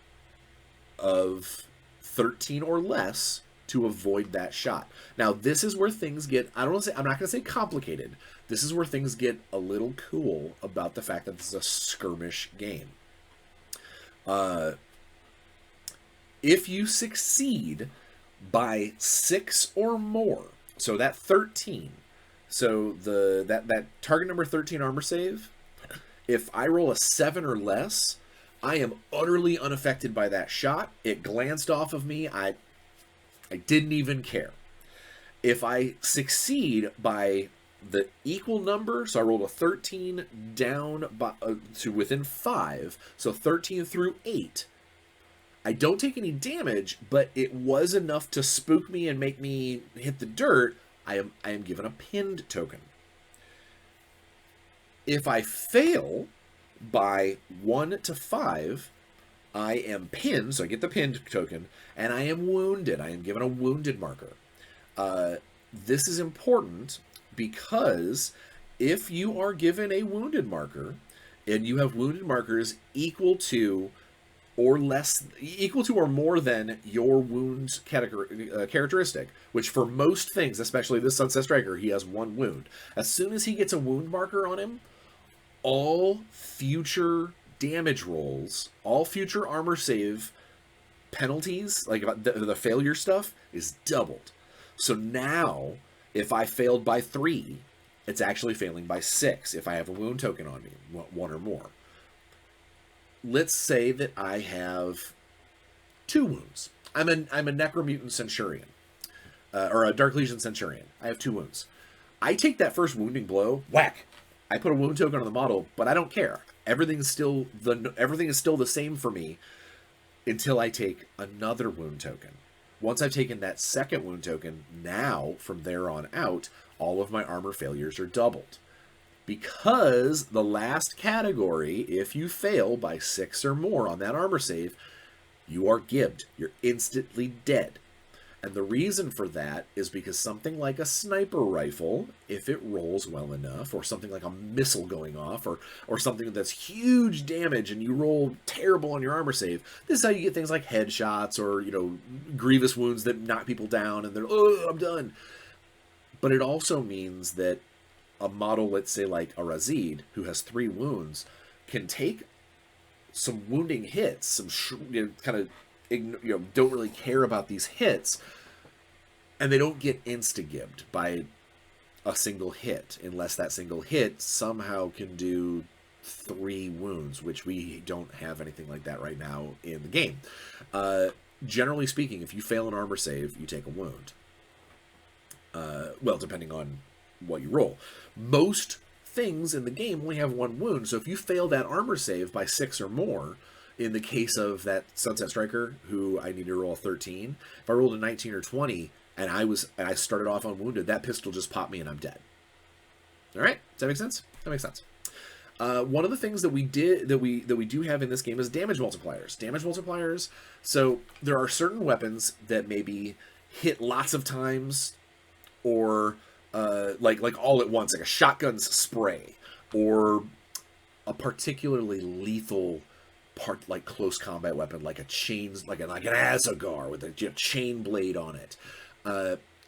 S1: of 13 or less to avoid that shot. Now, this is where things get, I'm not going to say complicated. This is where things get a little cool about the fact that this is a skirmish game. If you succeed by 6 or more, so that 13, so that target number 13 armor save, if I roll a 7 or less, I am utterly unaffected by that shot. It glanced off of me. I didn't even care. If I succeed by the equal number, so I rolled a 13 down to within 5, so 13 through 8, I don't take any damage, but it was enough to spook me and make me hit the dirt. I am given a pinned token. If I fail by 1 to 5, I am pinned, so I get the pinned token, and I am wounded. I am given a wounded marker. This is important because if you are given a wounded marker, and you have wounded markers equal to or more than your wound characteristic, which for most things, especially this Sunset Striker, he has 1 wound. As soon as he gets a wound marker on him, all future damage rolls, all future armor save penalties, like the failure stuff, is doubled. So now, if I failed by 3, it's actually failing by 6 if I have a wound token on me, 1 or more. Let's say that I have 2 wounds. I'm a Necromutant Centurion, or a Dark Legion Centurion. I have 2 wounds. I take that first wounding blow, whack. I put a wound token on the model, but I don't care. Everything is still the same for me until I take another wound token. Once I've taken that second wound token, now from there on out, all of my armor failures are doubled. Because the last category, if you fail by 6 or more on that armor save, you are gibbed. You're instantly dead. And the reason for that is because something like a sniper rifle, if it rolls well enough, or something like a missile going off, or something that's huge damage and you roll terrible on your armor save, this is how you get things like headshots or, grievous wounds that knock people down and they're, oh, I'm done. But it also means that a model, let's say like a Razid, who has 3 wounds, can take some wounding hits, some don't really care about these hits, and they don't get insta-gibbed by a single hit, unless that single hit somehow can do 3 wounds, which we don't have anything like that right now in the game. Generally speaking, if you fail an armor save, you take a wound. Well, depending on what you roll. Most things in the game only have 1 wound, so if you fail that armor save by 6 or more, in the case of that Sunset Striker, who I need to roll a 13, if I rolled a 19 or 20, and I started off unwounded, that pistol just popped me and I'm dead. All right? Does that make sense? That makes sense. One of the things that we do have in this game is damage multipliers. Damage multipliers. So there are certain weapons that maybe hit lots of times, or like all at once, like a shotgun's spray, or a particularly lethal like close combat weapon, like a chains, like an Azagar with a chain blade on it.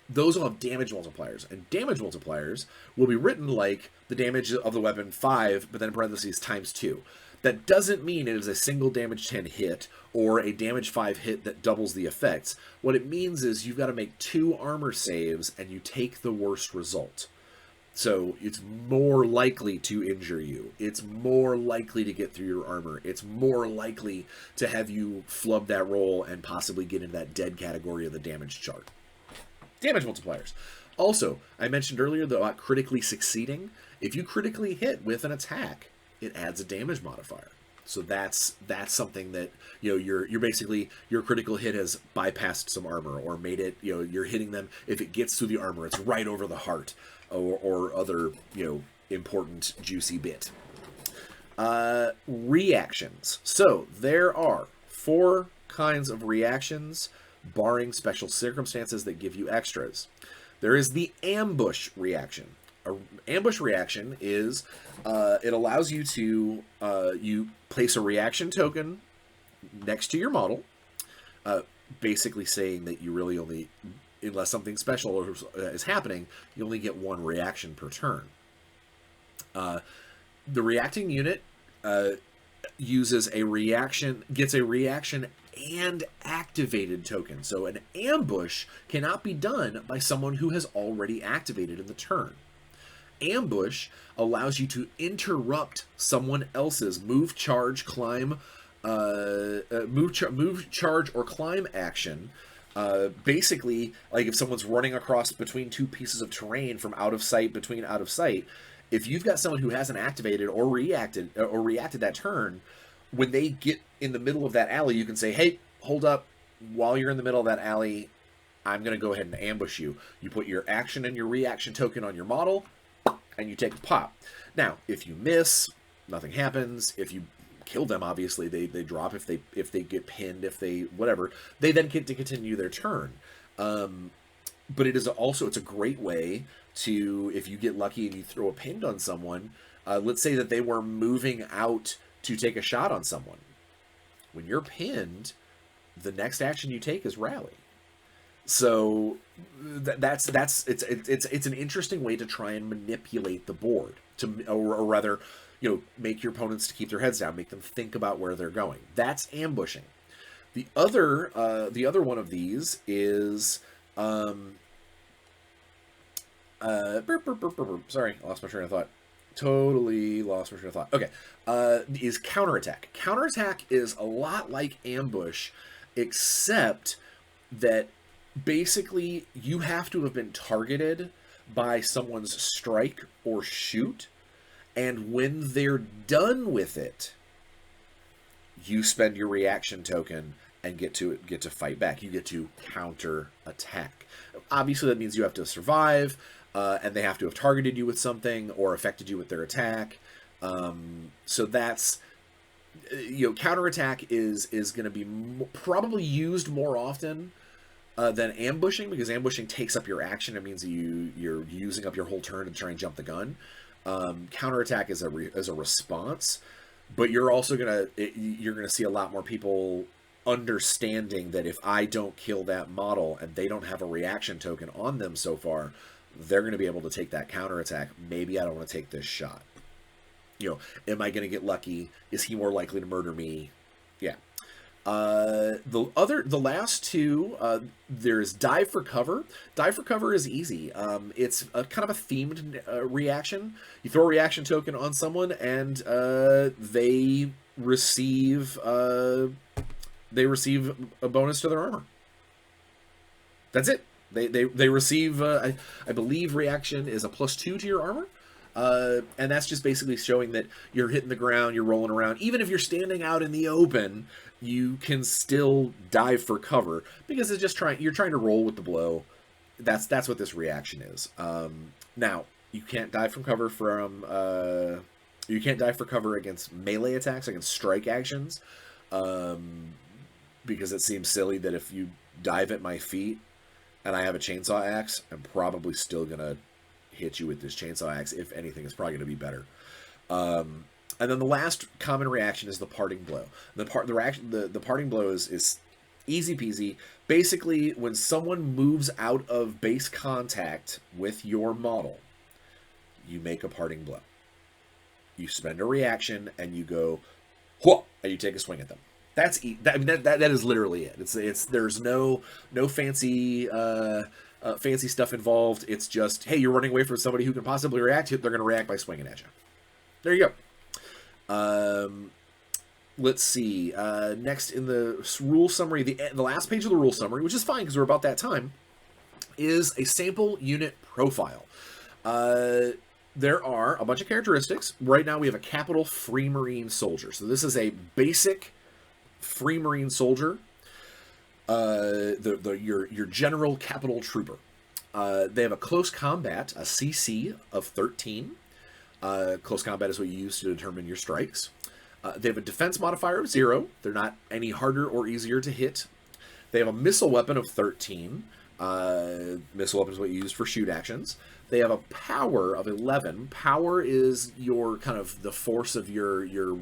S1: Those will have damage multipliers, and damage multipliers will be written like the damage of the weapon 5, but then in parentheses times 2. That doesn't mean it is a single damage 10 hit or a damage 5 hit that doubles the effects. What it means is you've got to make 2 armor saves and you take the worst result. So it's more likely to injure you. It's more likely to get through your armor. It's more likely to have you flub that roll and possibly get into that dead category of the damage chart. Damage multipliers. Also, I mentioned earlier about critically succeeding. If you critically hit with an attack, it adds a damage modifier. So that's something that, you're basically, your critical hit has bypassed some armor, or made it, you're hitting them. If it gets through the armor, it's right over the heart, or other, important juicy bit. Reactions. So there are 4 kinds of reactions, barring special circumstances that give you extras. There is the ambush reaction. An ambush reaction is, it allows you to, you place a reaction token next to your model, basically saying that you really only, unless something special is happening, you only get 1 reaction per turn. The reacting unit uses a reaction, gets a reaction and activated token. So an ambush cannot be done by someone who has already activated in the turn. Ambush allows you to interrupt someone else's move, charge, climb, move, charge, or climb action. Basically, like if someone's running across between 2 pieces of terrain from out of sight, if you've got someone who hasn't activated or reacted that turn, when they get in the middle of that alley, you can say, hey, hold up. While you're in the middle of that alley, I'm going to go ahead and ambush you. You put your action and your reaction token on your model, and you take a pop. Now, if you miss, nothing happens. If you kill them, obviously, they drop. If they get pinned, whatever, they then get to continue their turn. But it is also, it's a great way to, if you get lucky and you throw a pinned on someone, let's say that they were moving out to take a shot on someone. When you're pinned, the next action you take is rally. So it's an interesting way to try and manipulate the board, or rather, make your opponents to keep their heads down, make them think about where they're going. That's ambushing. The other one of these is sorry, I lost my train of thought. Totally lost my train of thought. Okay, is counterattack. Counterattack is a lot like ambush, except that basically you have to have been targeted by someone's strike or shoot, and when they're done with it, you spend your reaction token and get to fight back. You get to counter attack. Obviously, that means you have to survive. And they have to have targeted you with something or affected you with their attack. So that's, counterattack is going to be probably used more often than ambushing, because ambushing takes up your action. It means you're using up your whole turn to try and jump the gun. Counterattack is a response, but you're also you're gonna see a lot more people understanding that if I don't kill that model and they don't have a reaction token on them so far, they're going to be able to take that counterattack. Maybe I don't want to take this shot. Am I going to get lucky? Is he more likely to murder me? Yeah. The last 2, there's dive for cover. Dive for cover is easy. It's a kind of a themed reaction. You throw a reaction token on someone, and they receive a bonus to their armor. That's it. They receive, I believe reaction is a +2 to your armor. And that's just basically showing that you're hitting the ground, you're rolling around. Even if you're standing out in the open, you can still dive for cover, because it's just you're trying to roll with the blow. That's what this reaction is. Now, you can't dive from cover from You can't dive for cover against melee attacks, against strike actions, because it seems silly that if you dive at my feet and I have a chainsaw axe, I'm probably still gonna hit you with this chainsaw axe. If anything, it's probably gonna be better. And then the last common reaction is the parting blow. The parting blow is easy peasy. Basically, when someone moves out of base contact with your model, you make a parting blow. You spend a reaction and you go, whoa, and you take a swing at them. That is literally it. It's there's no fancy fancy stuff involved. It's just, hey, you're running away from somebody who can possibly react. They're going to react by swinging at you. There you go. Let's see. Next in the rule summary, the last page of the rule summary, which is fine because we're about that time, is a sample unit profile. There are a bunch of characteristics. Right now we have a capital Free Marine soldier. So this is a basic Free Marine soldier. Your general capital trooper. They have a close combat, a CC of 13. Close combat is what you use to determine your strikes. They have a defense modifier of 0. They're not any harder or easier to hit. They have a missile weapon of 13. Missile weapon is what you use for shoot actions. They have a power of 11. Power is your kind of the force of your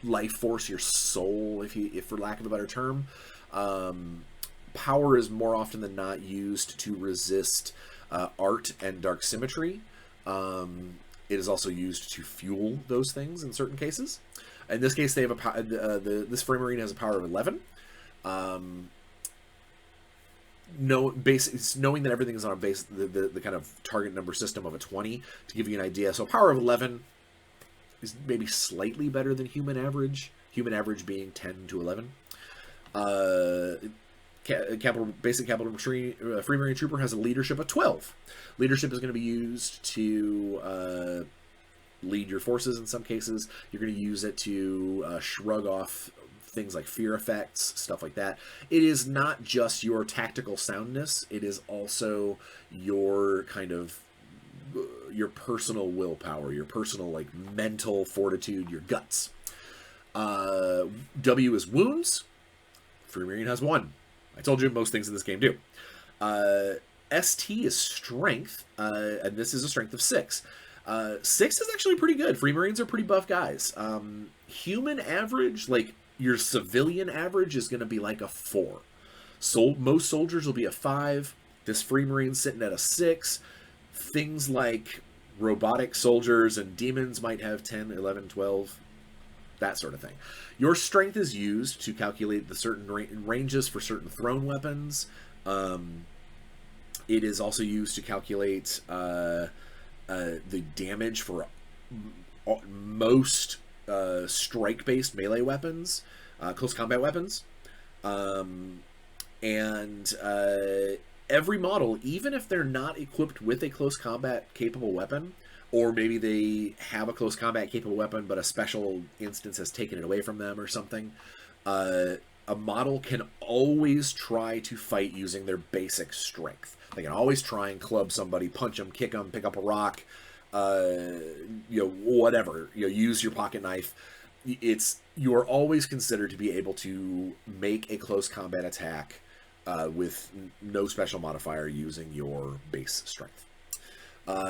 S1: life force, your soul, if for lack of a better term. Power is more often than not used to resist art and dark symmetry. It is also used to fuel those things in certain cases. In this case, they have this Free Marine has a power of 11. Knowing that everything is on a base, the kind of target number system of a 20 to give you an idea. So power of 11 is maybe slightly better than human average. Human average being 10 to 11. Basic capital Free Marine Trooper has a leadership of 12. Leadership is going to be used to lead your forces in some cases. You're going to use it to shrug off things like fear effects, stuff like that. It is not just your tactical soundness. It is also your kind of your personal willpower, your personal like mental fortitude, your guts. W is wounds. Free Marine has 1. I told you most things in this game do. ST is strength, and this is a strength of 6. 6 is actually pretty good. Free Marines are pretty buff guys. Human average, like your civilian average, is going to be like a 4. So most soldiers will be a 5. This Free Marine's sitting at a 6. Things like robotic soldiers and demons might have 10, 11, 12, that sort of thing. Your strength is used to calculate the certain ranges for certain thrown weapons. It is also used to calculate the damage for most strike-based melee weapons, close combat weapons. Every model, even if they're not equipped with a close combat capable weapon, or maybe they have a close combat capable weapon, but a special instance has taken it away from them or something, a model can always try to fight using their basic strength. They can always try and club somebody, punch them, kick them, pick up a rock, whatever. Use your pocket knife. You are always considered to be able to make a close combat attack with no special modifier using your base strength.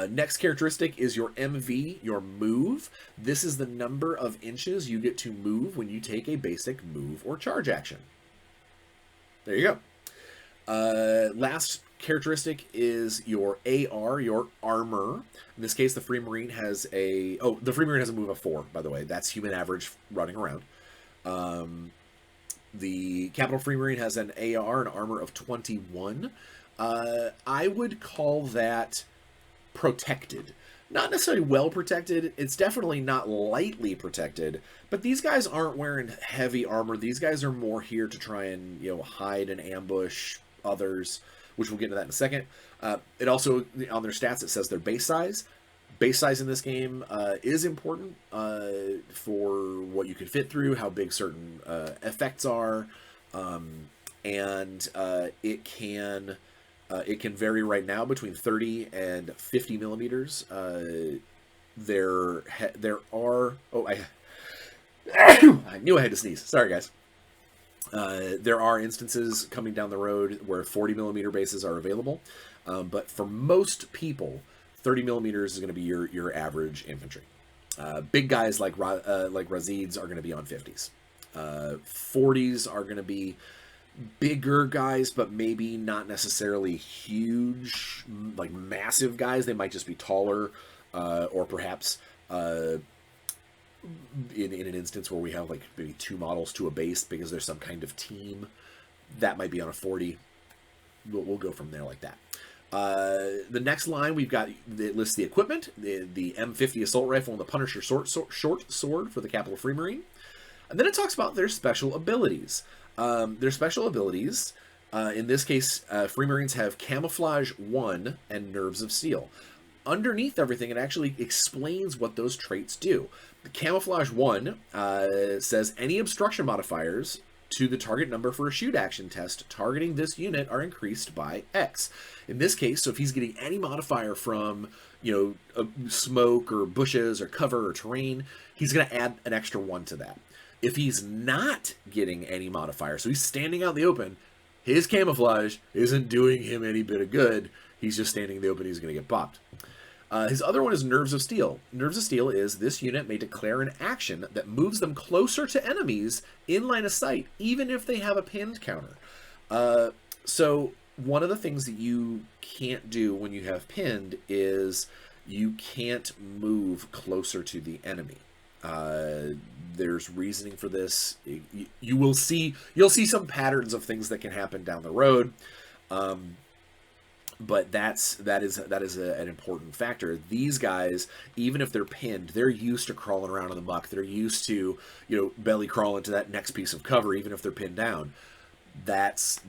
S1: Next characteristic is your MV, your move. This is the number of inches you get to move when you take a basic move or charge action. There you go. Last characteristic is your AR, your armor. In this case, the Free Marine has the Free Marine has a move of 4, by the way. That's human average running around. The Capital Free Marine has an AR, an armor of 21. I would call that protected. Not necessarily well protected. It's definitely not lightly protected, but these guys aren't wearing heavy armor. These guys are more here to try and, hide and ambush others, which we'll get into that in a second. It also, on their stats, it says their base size. Base size in this game is important for what you can fit through, how big certain effects are, and it can vary right now between 30 and 50 millimeters. there are. Oh, I knew I had to sneeze. Sorry, guys. There are instances coming down the road where 40 millimeter bases are available, but for most people, 30 millimeters is going to be your average infantry. Big guys like Razids are going to be on 50s. 40s are going to be bigger guys, but maybe not necessarily huge, like massive guys. They might just be taller, or perhaps in an instance where we have like maybe 2 models to a base because there's some kind of team, that might be on a 40. We'll go from there like that. The next line we've got, it lists the equipment, the M50 assault rifle and the Punisher short sword for the Capital Free Marine. And then it talks about their special abilities. In this case, Free Marines have Camouflage 1 and Nerves of Steel. Underneath everything, it actually explains what those traits do. The Camouflage 1 says any obstruction modifiers to the target number for a shoot action test targeting this unit are increased by X. In this case, so if he's getting any modifier from, smoke or bushes or cover or terrain, he's going to add an extra 1 to that. If he's not getting any modifier, so he's standing out in the open, his camouflage isn't doing him any bit of good. He's just standing in the open, he's going to get popped. His other one is Nerves of Steel. Nerves of Steel is this unit may declare an action that moves them closer to enemies in line of sight, even if they have a pinned counter. So one of the things that you can't do when you have pinned is you can't move closer to the enemy. There's reasoning for this. You'll see some patterns of things that can happen down the road. But that is an important factor. These guys, even if they're pinned, they're used to crawling around in the muck. They're used to, belly crawl into that next piece of cover, even if they're pinned down. That's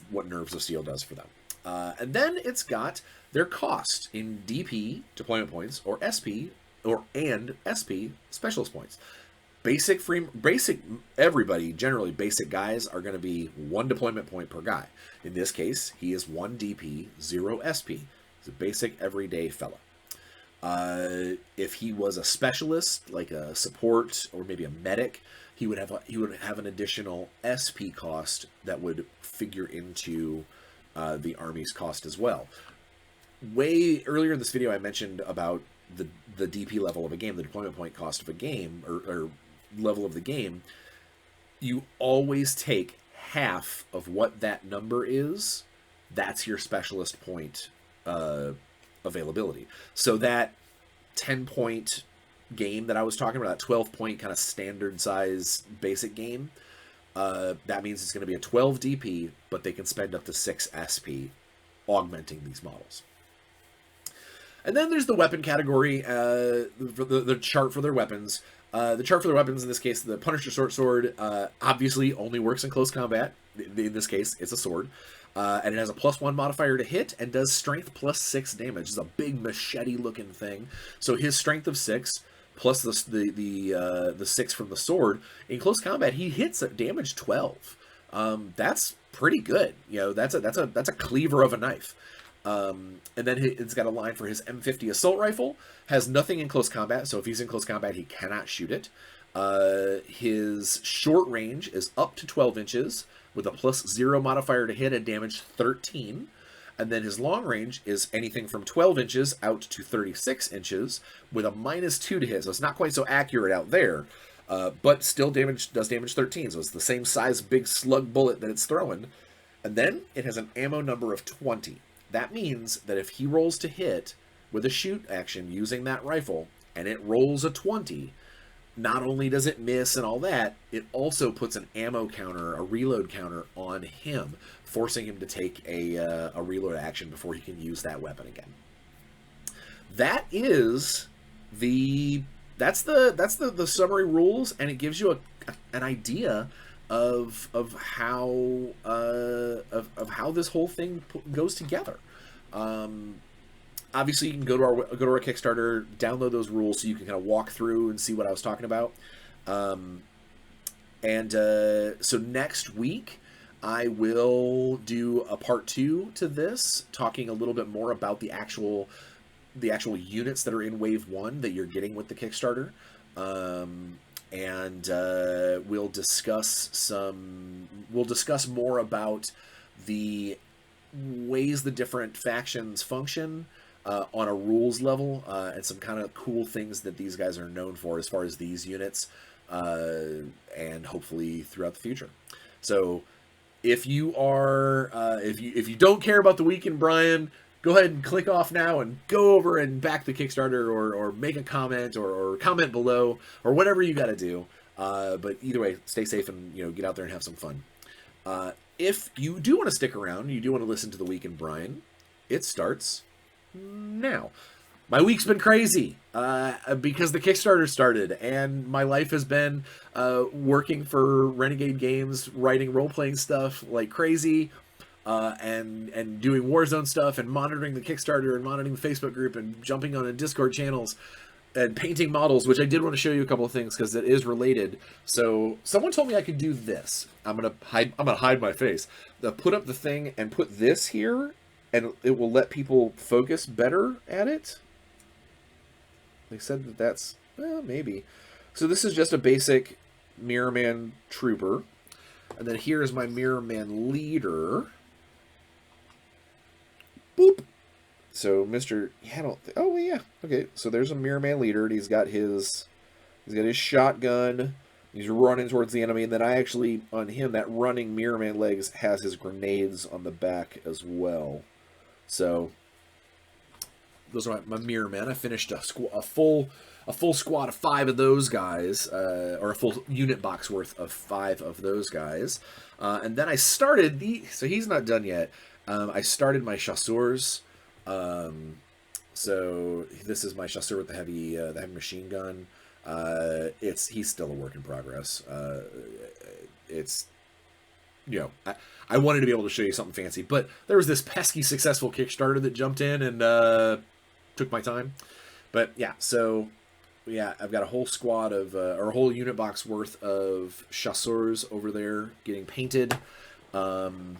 S1: what Nerves of Steel does for them. And then it's got their cost in DP, deployment points, or SP, and SP, specialist points. Everybody, generally basic guys, are going to be 1 deployment point per guy. In this case, he is 1 DP, 0 SP. He's a basic everyday fella. If he was a specialist, like a support or maybe a medic, he would have an additional SP cost that would figure into the Army's cost as well. Way earlier in this video, I mentioned about the DP level of a game, the deployment point cost of a game, or level of the game. You always take half of what that number is. That's your specialist point availability. So that 10-point game that I was talking about, that 12-point kind of standard size basic game, that means it's going to be a 12 DP, but they can spend up to 6 SP augmenting these models. And then there's the weapon category, the chart for their weapons. The chart for their weapons, in this case, the Punisher short sword, obviously only works in close combat. In this case, it's a sword. And it has a +1 modifier to hit and does strength +6 damage. It's a big machete-looking thing. So his strength of 6 plus the 6 from the sword, in close combat, he hits at damage 12. That's pretty good. That's a cleaver of a knife. And then it's got a line for his M50 assault rifle. Has nothing in close combat, so if he's in close combat, he cannot shoot it. His short range is up to 12 inches with a +0 modifier to hit and damage 13. And then his long range is anything from 12 inches out to 36 inches with a -2 to hit. So it's not quite so accurate out there, but still does damage 13. So it's the same size big slug bullet that it's throwing. And then it has an ammo number of 20. That means that if he rolls to hit with a shoot action using that rifle, and it rolls a 20, not only does it miss and all that, it also puts an ammo counter, a reload counter on him, forcing him to take a reload action before he can use that weapon again. That's the summary rules, and it gives you an idea of how this whole thing goes together. Obviously, you can go to our Kickstarter, download those rules so you can kind of walk through and see what I was talking about. So next week, I will do a part 2 to this, talking a little bit more about the actual the actual units that are in Wave 1 that you're getting with the Kickstarter. And we'll discuss more about the ways the different factions function on a rules level, and some kind of cool things that these guys are known for as far as these units, and hopefully throughout the future. So if you are if you don't care about the week in Bryan, go ahead and click off now and go over and back the Kickstarter, or make a comment, or comment below, or whatever you got to do. But either way, stay safe and get out there and have some fun. If you do want to stick around, you do want to listen to the week in Bryan, it starts now. My week's been crazy because the Kickstarter started, and my life has been working for Renegade Games, writing role-playing stuff like crazy, and doing Warzone stuff, and monitoring the Kickstarter, and monitoring the Facebook group, and jumping on the Discord channels, and painting models, which I did want to show you a couple of things because it is related. So someone told me I could do this. I'm gonna hide my face. Put up the thing and put this here, and it will let people focus better at it. They said that that's, well, maybe. So this is just a basic Mirror Man Trooper. And then here is my Mirror Man Leader. Boop. So oh yeah, okay. So there's a Mirror Man Leader, and he's got his shotgun. He's running towards the enemy, and then I actually, on him, that running Mirror Man legs has his grenades on the back as well. So those are my Mirror Men. I finished a full squad of 5 of those guys, or a full unit box worth of 5 of those guys, and then I started so he's not done yet. I started my chasseurs. So this is my chasseur with the heavy machine gun. He's still a work in progress. I wanted to be able to show you something fancy, but there was this pesky successful Kickstarter that jumped in and took my time. But yeah, so yeah, I've got a whole squad of, or a whole unit box worth of chasseurs over there getting painted, and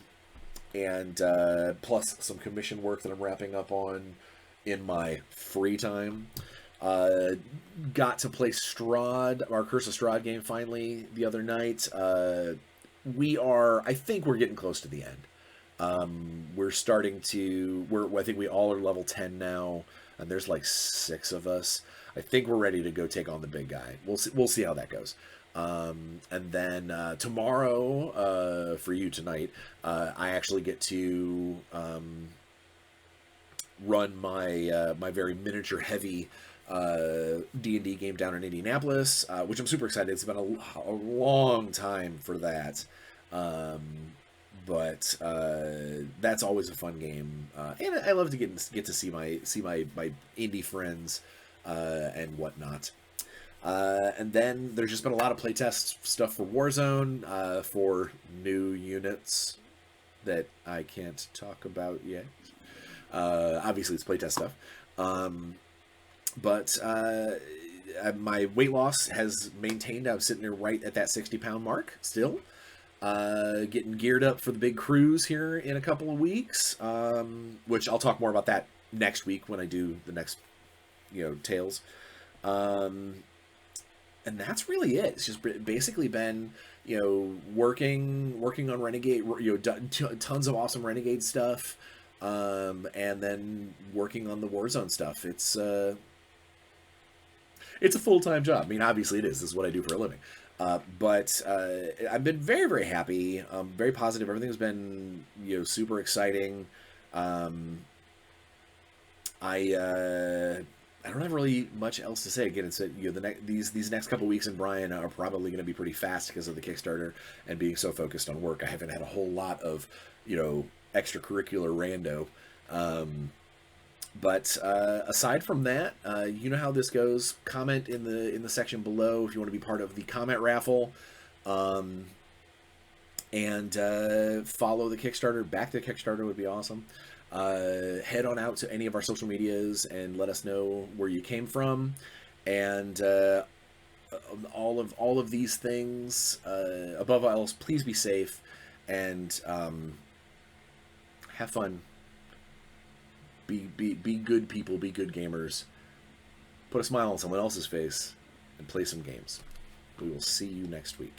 S1: plus some commission work that I'm wrapping up on in my free time. Got to play Strahd, our Curse of Strahd game, finally the other night. I think we're getting close to the end. I think we all are level 10 now, and there's like 6 of us. I think we're ready to go take on the big guy. We'll see how that goes. And then tomorrow, for you tonight, I actually get to run my my very miniature heavy D&D game down in Indianapolis, which I'm super excited. It's been a long time for that. But that's always a fun game, and I love to get to see my indie friends and whatnot. And then there's just been a lot of playtest stuff for Warzone, for new units that I can't talk about yet. Obviously, it's playtest stuff. But my weight loss has maintained. I'm sitting there right at that 60-pound mark still. Getting geared up for the big cruise here in a couple of weeks, which I'll talk more about that next week when I do the next, tales. And that's really it. It's just basically been, working on Renegade, tons of awesome Renegade stuff, and then working on the Warzone stuff. It's a full-time job. I mean, obviously it is. This is what I do for a living. But I've been very, very happy, very positive. Everything's been, super exciting. I don't have really much else to say. Again, it's these next couple weeks in Bryan are probably going to be pretty fast because of the Kickstarter and being so focused on work. I haven't had a whole lot of, extracurricular rando. But aside from that, you know how this goes. Comment in the section below if you want to be part of the comment raffle, and follow the Kickstarter. Back the Kickstarter would be awesome. Head on out to any of our social medias and let us know where you came from, and all of these things. Above all else, please be safe and have fun. Be good people. Be good gamers. Put a smile on someone else's face and play some games. We will see you next week.